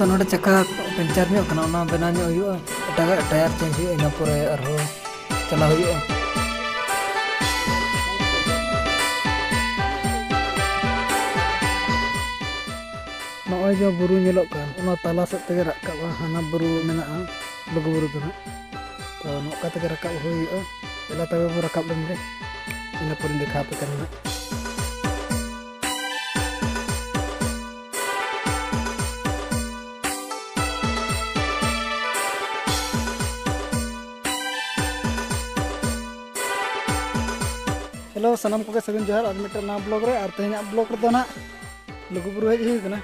नोडे चक्का पंचर ᱧᱚᱜ ᱠᱟᱱᱟ ᱚᱱᱟ ᱵᱮᱱᱟᱣ ᱧᱚᱜ ᱦᱩᱭᱩᱜᱼᱟ ᱮᱴᱟᱜᱟᱜ ᱴᱟᱭᱟᱨ ᱪᱮᱧᱡ ᱦᱩᱭᱩᱜᱼᱟ ᱤᱱᱟᱹ ᱯᱚᱨᱮ ᱟᱨᱦᱚᱸ ᱪᱟᱞᱟᱣ ᱦᱩᱭᱩᱜᱼᱟ ᱱᱚᱜᱼᱚᱭ ᱡᱮ ᱵᱩᱨᱩ ᱧᱮᱞᱚᱜ ᱠᱟᱱ ᱚᱱᱟ ᱛᱟᱞᱟ ᱥᱮᱫ ᱛᱮᱜᱮ ᱨᱟᱠᱟᱵᱼᱟ ᱦᱟᱱᱟ ᱵᱩᱨᱩ ᱢᱮᱱᱟᱜᱼᱟ ᱞᱩᱜᱩ ᱵᱩᱨᱩ ᱫᱚ ᱦᱟᱸᱜ ᱛᱚ ᱱᱚᱝᱠᱟ ᱛᱮᱜᱮ ᱨᱟᱠᱟᱵ ᱦᱩᱭᱩᱜᱼᱟ ᱮᱞᱟ ᱛᱚᱵᱮ ᱵᱚ ᱨᱟᱠᱟᱵ ᱞᱮᱱ ᱜᱮ ᱤᱱᱟᱹ ᱯᱚᱨᱮᱧ ᱫᱮᱠᱷᱟᱣ ᱟᱯᱮ ᱠᱟᱱᱟ ᱦᱟᱸᱜ हेलो सनम को सगुन जोहार और मिटर ना ब्लॉग रे और तेना ब्लॉग रे ना लुगु बुरु हेज हुई कना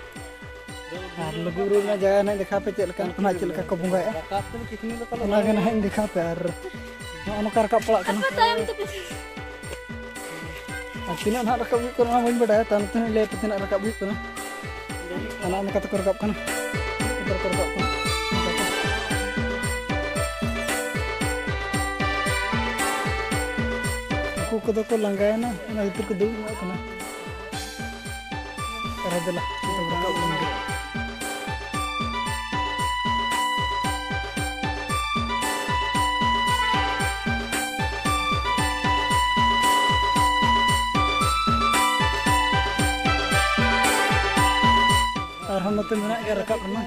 और लुगु बुरु ना जगह ना देखा पे चेल का अपना चेल का को बंगाया ओना गे ना देखा पे और ओनका रका पड़ा कना और तिना ना रका हुई कना बन बडा तन तन ले पे तिना रका हुई कना ओना ओनका तो रका कना इधर को रका कना को को लंगाया ना इधर को दूर कना अरे दला तो बड़ा लंगे और हम तो मेना के रखा करना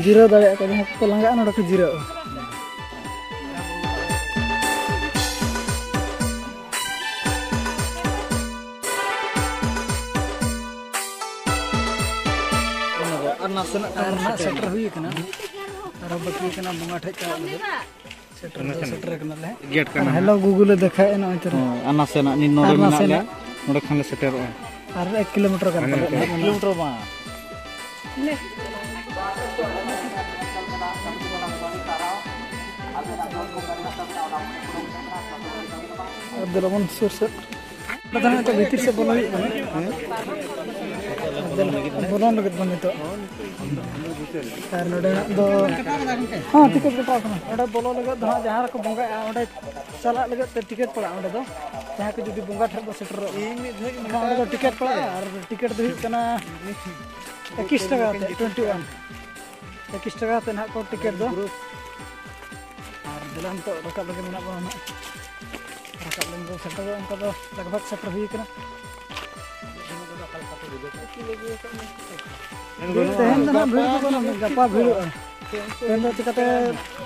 जीरो दाड़े का जहां को लंगा ना को zero karena setter huई kana aro baki kana bunga thek ka setter kana le gate kana hello google dekha na antara ana sena ni node mena le node khan le setter ar 1 kilometer kan kilometer ba le Abdurrahman Surset padahal itu bitir se bola बोलने लगे बंद तो यार नोडे दो हां ticket कटा कना ओडे बोलो लगे धा जहां रको बंगा ओडे चला लगे ते टिकट पड़ा ओडे दो जहां के जुदी बंगा ठर सेटर ओडे दो टिकट पड़ा और टिकट दो कना 21 টাকা 21 টাকা ते ना को टिकट दो और दिलान तो रका लगे ना बना रका लगे सेटर उनका दो लगभग सेटर हुई कना तेहन ना भीड़ को ना गपा भीड़ तेहन तो चिकाते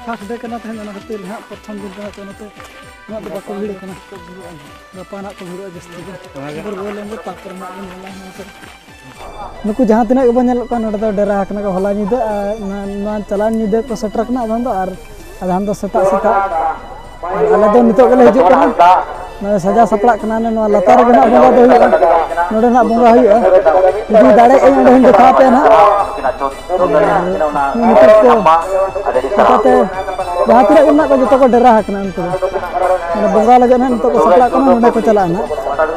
फर्स्ट डे कना तेहन ना खातिर हा प्रथम दिन कना तो नते ना तो बाको भीड़ कना गपा ना को भीड़ जस्ती पर बोले में पाकर मा नुकु जहां तिना के बन नेल का नडे तो डेरा कना का होला निदे ना चलान निदे को सेटर कना अदन दो और अदन दो सेता सेता आले दो नितो गेले हिजु कना ना सजा सपड़ा कना ने नो लतार गे ना बंगा दो नोडे ना बंगा हुआ जुदी दाड़े ए ओडे हिं देखा पे ना नितो जहां तिना के ना को जतो को डेरा हकना उनको माने बंगा लगे ना नितो को सपड़ा कना नोडे को चला ना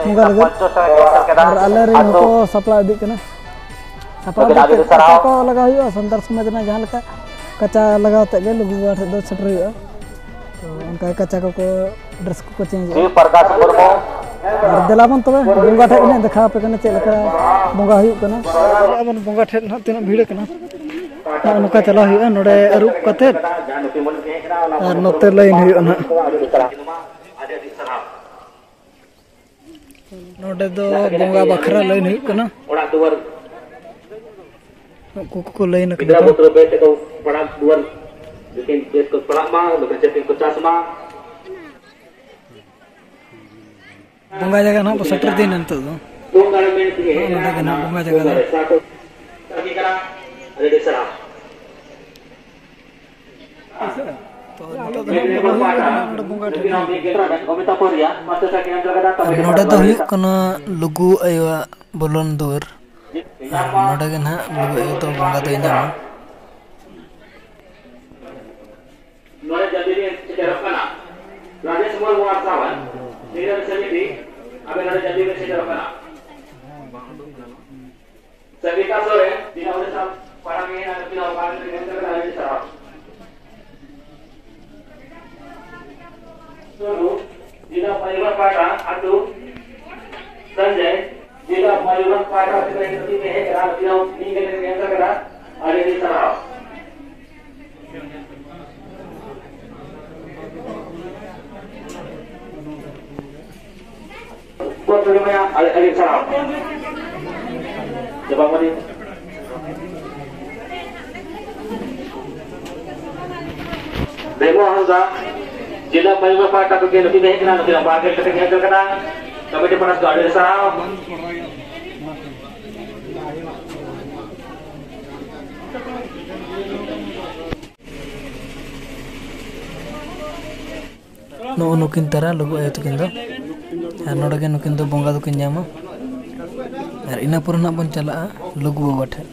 बंगा लगे और आले रे नितो सपड़ा दी कना सपड़ा कचा को लगा हुआ संदर समाज ना जहां लका कचा लगाते गे लुगु बाठ दो छटर हुआ तो उनका कच्चा को ड्रेस को चेंज और दिलाबन तबे बंगा ठे ने देखा पे कने चेलका बंगा हुई कना अबन बंगा ठे न तिना भीड़ कना नुका चला हुई नोडे रूप कते और नोते लाइन हुई ना नोडे दो बंगा बखरा लाइन हुई कना को लाइन कना bikin kes ke pelama, bikin cetin ke casma. Bunga jaga na setter din nanti tu. Bunga main sini. Bunga jaga na bunga jaga na. Satu. Lagi kena ada di sana. नोडे तो हुई कना लुगु आया बोलन दूर नोडे के ना लुगु आया तो बंगा तो engine नोडे jadi sejarah kana raja semua wartawan tidak bisa jadi apa yang ada jadi sejarah kana sekitar sore tidak ada parang ini ada tidak parang dengan ada di sana Sulu, jika payuran pada atu Sanjay, jika payuran Demo Hamza Jila Mayma Pata ke lebih baik kena lebih bahagia ketika yang terkena kami di panas ada sarau no nukin tara logo ayat kindo anoda ke nukin do bonga do kinyama ar ina purna bon chala logo wata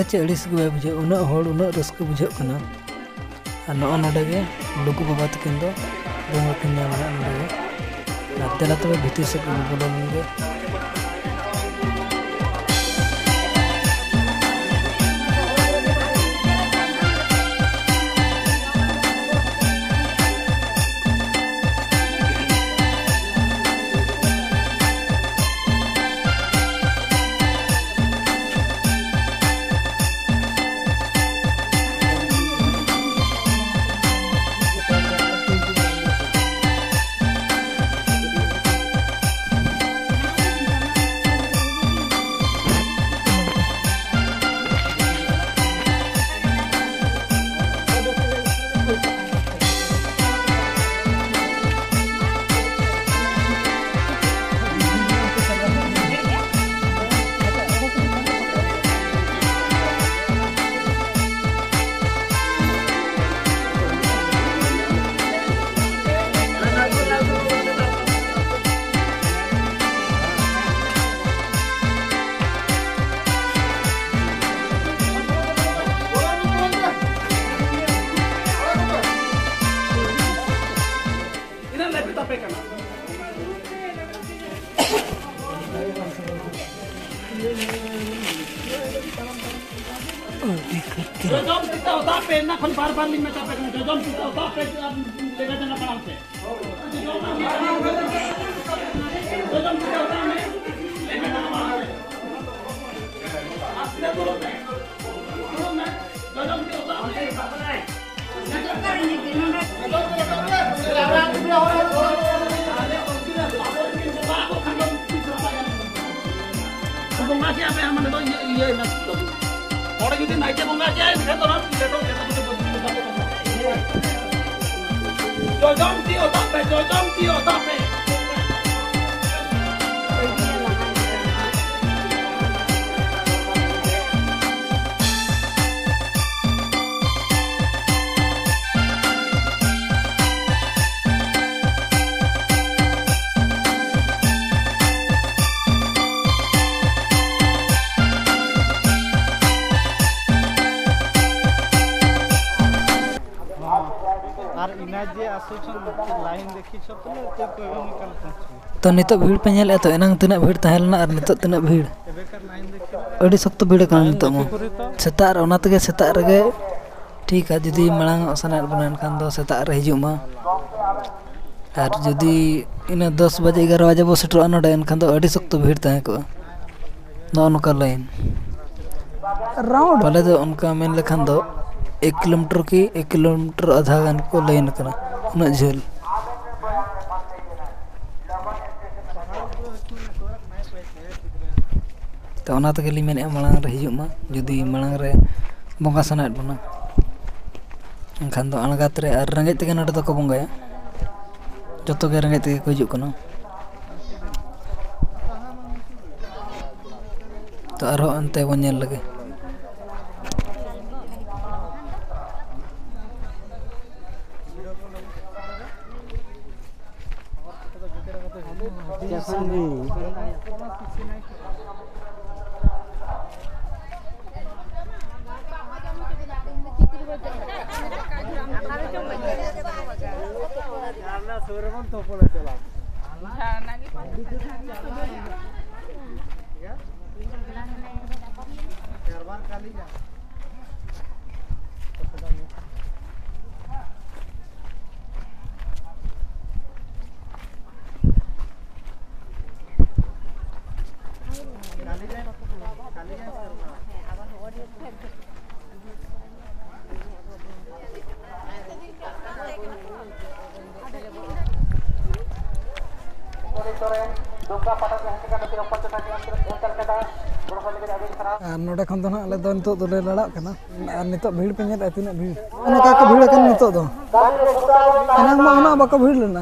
चे अड़िस गे बुझे उना होड़ उना rusk बुझे कना no नोडे गे लुगु बाबा तकिन दो बोंगा किन नामा नोडे तेला तबे भीतर से बोलन गे Jom kita udah pernah kon bar-bar lima capek kan. Jom kita udah pernah lega jangan parang se. Jom kita udah lega jangan parang se. Asli dulu deh. Dulu deh. Jom kita udah. Bunga siapa yang mana tu? Iya nak. Orang itu naik bunga aja, kita orang kita tu kita tu jom tio tape. तो नितो भीड़ पे nail तो एनांग तिना भीड़ तहलना और नितो तिना भीड़ अड़ी सख्त भीड़ का नितो मो सेता ओना तगे सेता रगे ठीक है जुदी मळांग सना बनान खान दो सेता रे हिजु मा और जुदी इना 10 बजे 11 बजे बो सेटर अनोडे एनखान दो अड़ी सख्त भीड़ तहे को नो नका लाइन राउंड पहले तो उनका मेन लेखन दो 1 किलोमीटर की 1 किलोमीटर आधा गान को लाइन करना उना झेल तो उना तक ली मेने मांग रे हिजुग मा जुदी मांग रे बंगा सनात बना एनखान दो अणगात रे आर रंगे तके नडे दको बंगाया जतो के रंगे तके को हिजुग कना तो आरो अंते बन नेल लगे नोडे खन दो ना अले दो नितो दोले लड़ाक कना और नितो भीड़ पे नेल तीना भीड़ ओना का भीड़ कन नितो दो एना मा ओना बाको भीड़ लेना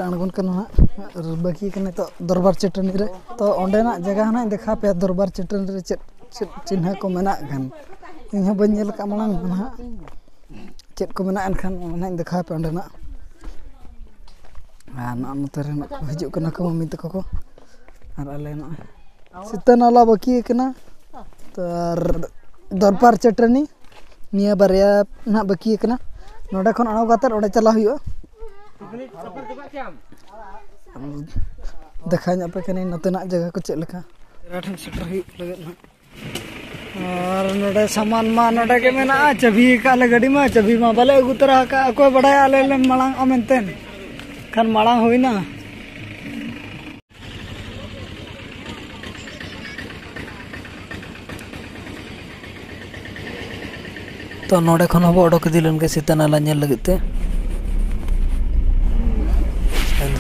अणगोन बाकी दरबार चटनी रे तो अंडेना जगह ना देखा पे दरबार चटनी रे चेद चिन्ह को मेना खान इन बन नेल का मांग ना चेद को मेना एनखान ना देखा पे अंडेना नोते रे हिजुग कना को मम्मी तको को और अले ना सीता नाला बाकी कना तो दरबार चटनी निया बारिया ना बाकी कना नोडे खन अणो गातर ओडे चला हुयो देखा पे कनी नतेना जगह को चेद लेका राठन सेटर हुई लगे ना और नोडे सामान मा नोडे के मेना चाबी का ले गाड़ी मा चाबी मा बाले अगु तरा का कोई बड़ाय आले ले मांग अमेनतेन खान मांग होइना तो नोडे खन हबो ओडक दिलन के सीता नाला नेल लगते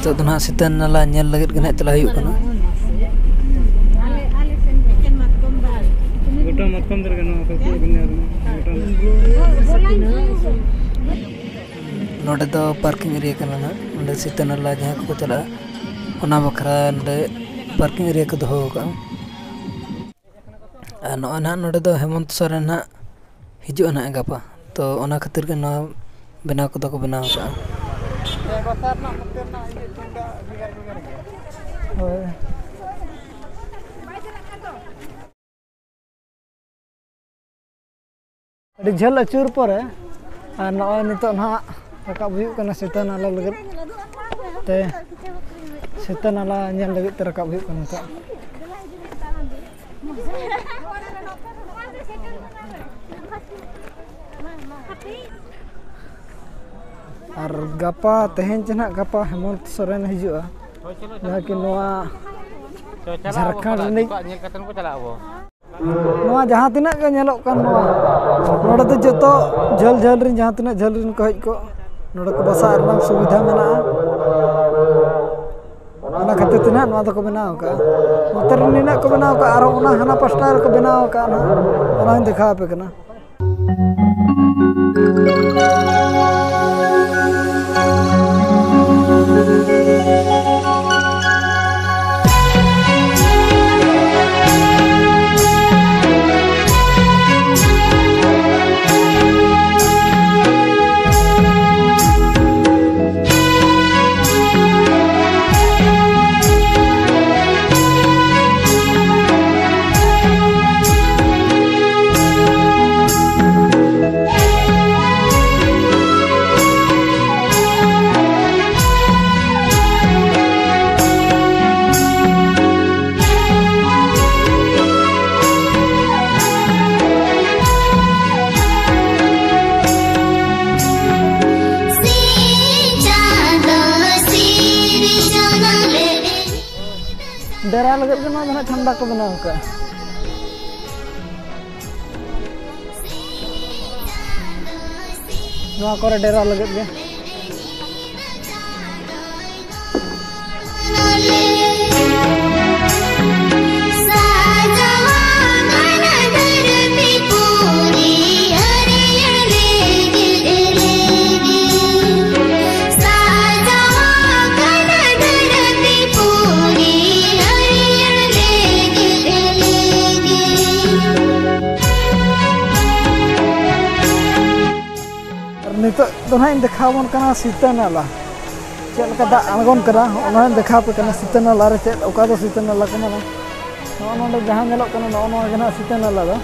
तो दना सीता नाला नेल लगत गना तला हुई कना गोटा मतकम दर गना तो नोडे तो पार्किंग एरिया कना ना नोडे सीता नाला जहां को चला ओना बखरा नोडे पार्किंग एरिया को दोहो का नो ना नोडे दो हेमंत सोरेन ना हिजुआ ना गापा तो ओना खातिर के ना बनाव को को बनाव का झल अचूर पर नितो ना रकाब हुई कना सीता नाला लगत ते सीता नाला नेल लगत ते रकाब हुई कना तो और गपा तेहन जना गपा हेमंत सोरेन हिजुआ कि झारखंड जहाँ तीना के नेलोक कान नोडे तो जतो झल झल रिन जहाँ तीना झल रिन को हज को नोडे को बसा रना सुविधा मेना ओना खातिर तीना नोआ दको बनाव का नोते रिन निना को बनाव का आरो ओना हना पास्टा रे को बनाव का ना ओना देखा पे कना ᱟᱭᱢᱟ ᱫᱷᱟᱱᱟ ᱴᱷᱟᱱᱰᱟ ᱠᱚ ᱵᱮᱱᱟᱣ ᱟᱠᱟᱫᱼᱟ ᱱᱚᱣᱟ ᱠᱚᱨᱮ ᱰᱮᱨᱟ ᱞᱟᱹᱜᱤᱫ ᱜᱮ नितो तो ना देखावन कना सीता नाला चेक लका दा आंगोन करा ओना देखा पे कना सीता नाला रे चेक ओका दो सीता नाला कना नो नोंडे जहां नेलो कना नो नो गना सीता नाला दा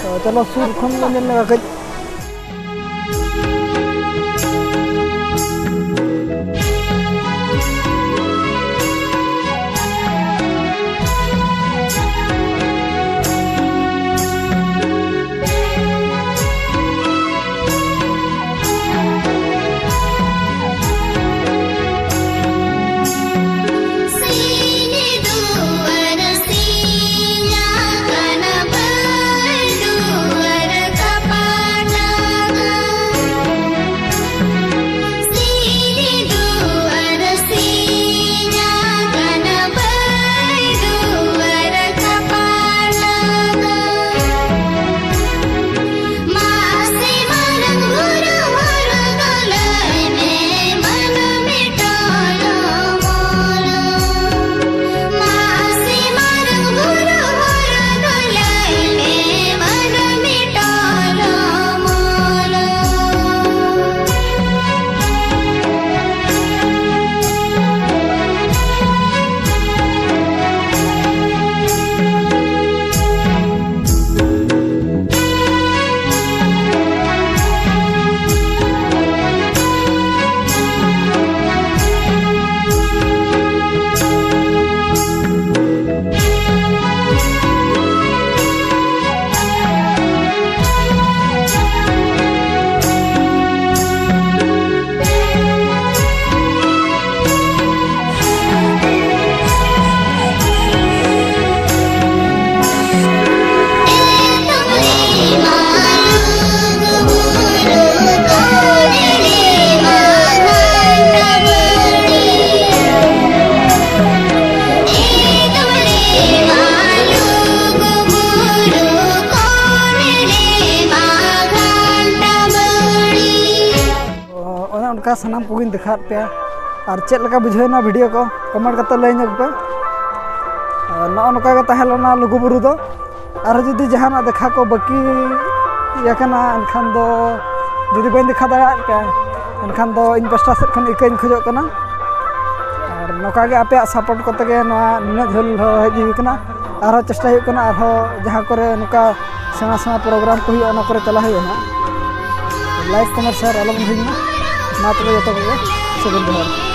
तो चलो सुर खन ले नेल लगा कज उनका सामान को देखा पे और चेक लगा बुझेना वीडियो को कमेंट करते लैन पे नो नौका तहलना लुगुबुरु दो और जुदी जहां देखा को बाकी एनखान दो जुदी बन देखा दाड़ा पे एनखान दो इन पास्टा सेट खन इकाइन खोजो कना और नौका गे आपे सपोर्ट करते गे नुना झोल हजना और चेष्टा होना और जहां करे नौका सेना सेना प्रोग्राम को होना करे चला होना लाइक कमेंट शेयर आलम हजना ना तो जो तो सगुन जोहार